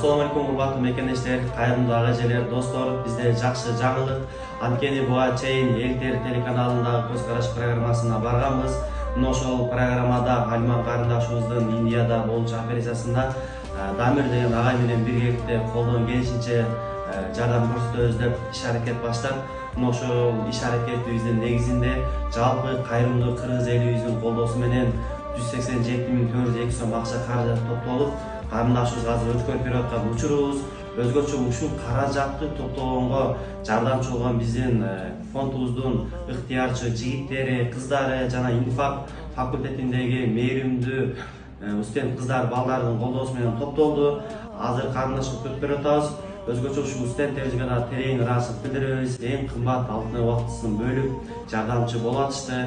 Assalamu alaikum урматтуу мекендештер, кайрымдуу ага эжелер, достор, бизде жакшы жаңылык. Анткени буга чейин Элтер телеканалындагы көз караш программасына барганбыз. Мына ошол программада Альман карындашыбыздын Индияда болчу операциясында Дамир деген агай менен биргеликте колдон келишинче жардам көрсөтөбүз деп иш аракет баштап, мына ошол иш аракетибиздин негизинде жалпы кайрымдуу кыргыз элибиздин колдоосу менен 187.402 сом акча каражат топтолуп, карындашыбызга азыр өткөрүп берип аткан учурубуз. Өзгөчө ушул каражатты топтогонго жардамчы болгон биздин фондубуздун ыктыярчы жигиттери, кыздары жана инфак факультетиндеги мээримдүү студент кыздар, балдардын колдоосу менен топтолду. Азыр карындашыбызды өткөрүп берип атабыз. Өзгөчө ушул студенттерибизге да терең ыраазычылык билдиребиз. Эң кымбат алтын убактысын бөлүп жардамчы болуп атышты.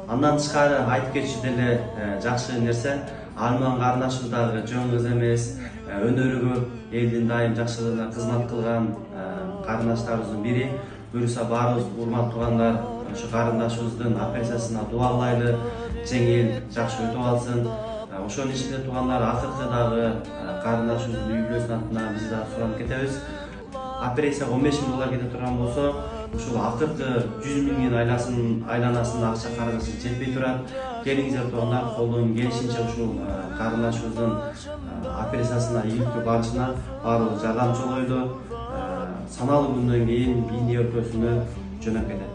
Андан тышкары айтып кетиши деле жакшы нерсе. Альман карындашыбыз дагы жөн кыз эмес, өнөрү көп, элдин дайым жакшылыгына кызмат кылган карындаштарыбыздын бири. Буюрса баарыбыз урматтуу туугандар ушу карындашыбыздын операциясына дуалайлы, жеңил, жакшы өтүп алсын. Ошонун ичинде туугандар акыркы дагы карындашыбыздын үй бүлөсүнүн атынан биз дагы суранып кетебиз. Операцияга $15.000 кете турган болсо, ушул акыркы 100.000 айланасынын акча каражаты жетпей турат. Келиңиздер туугандар, колдон келишинче ушул карындашыбыздын операциясына ийгиликтүү барышына баардыгыбыз жардамчы болойлу. Саналуу күндөн кийин Индия өлкөсүнө жөнөп кетет.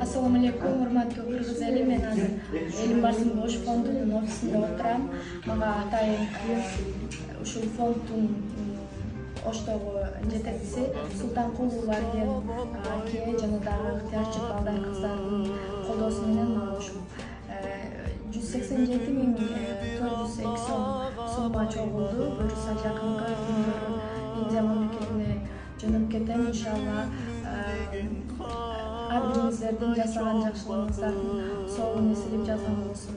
Assalamu alaikum, урматтуу кыргыз эли. Мен азыр Элим Барсын Бош фондунун офисинде отурам. Мага атайын ушул фонддун Оштогу жетекчиси Султанкулова Арген жана дагы ыктыярчы балдар кыздардын колдоосу менен мага ушул 187.402 сомго чогулду. Буюрса жакынкы күндөрү Индия мамлекетине жөнөп кетем, иншалла. Ар бириңиздердин жасаган жакшылыгыңыздардын соолун эселеп жазган болсун.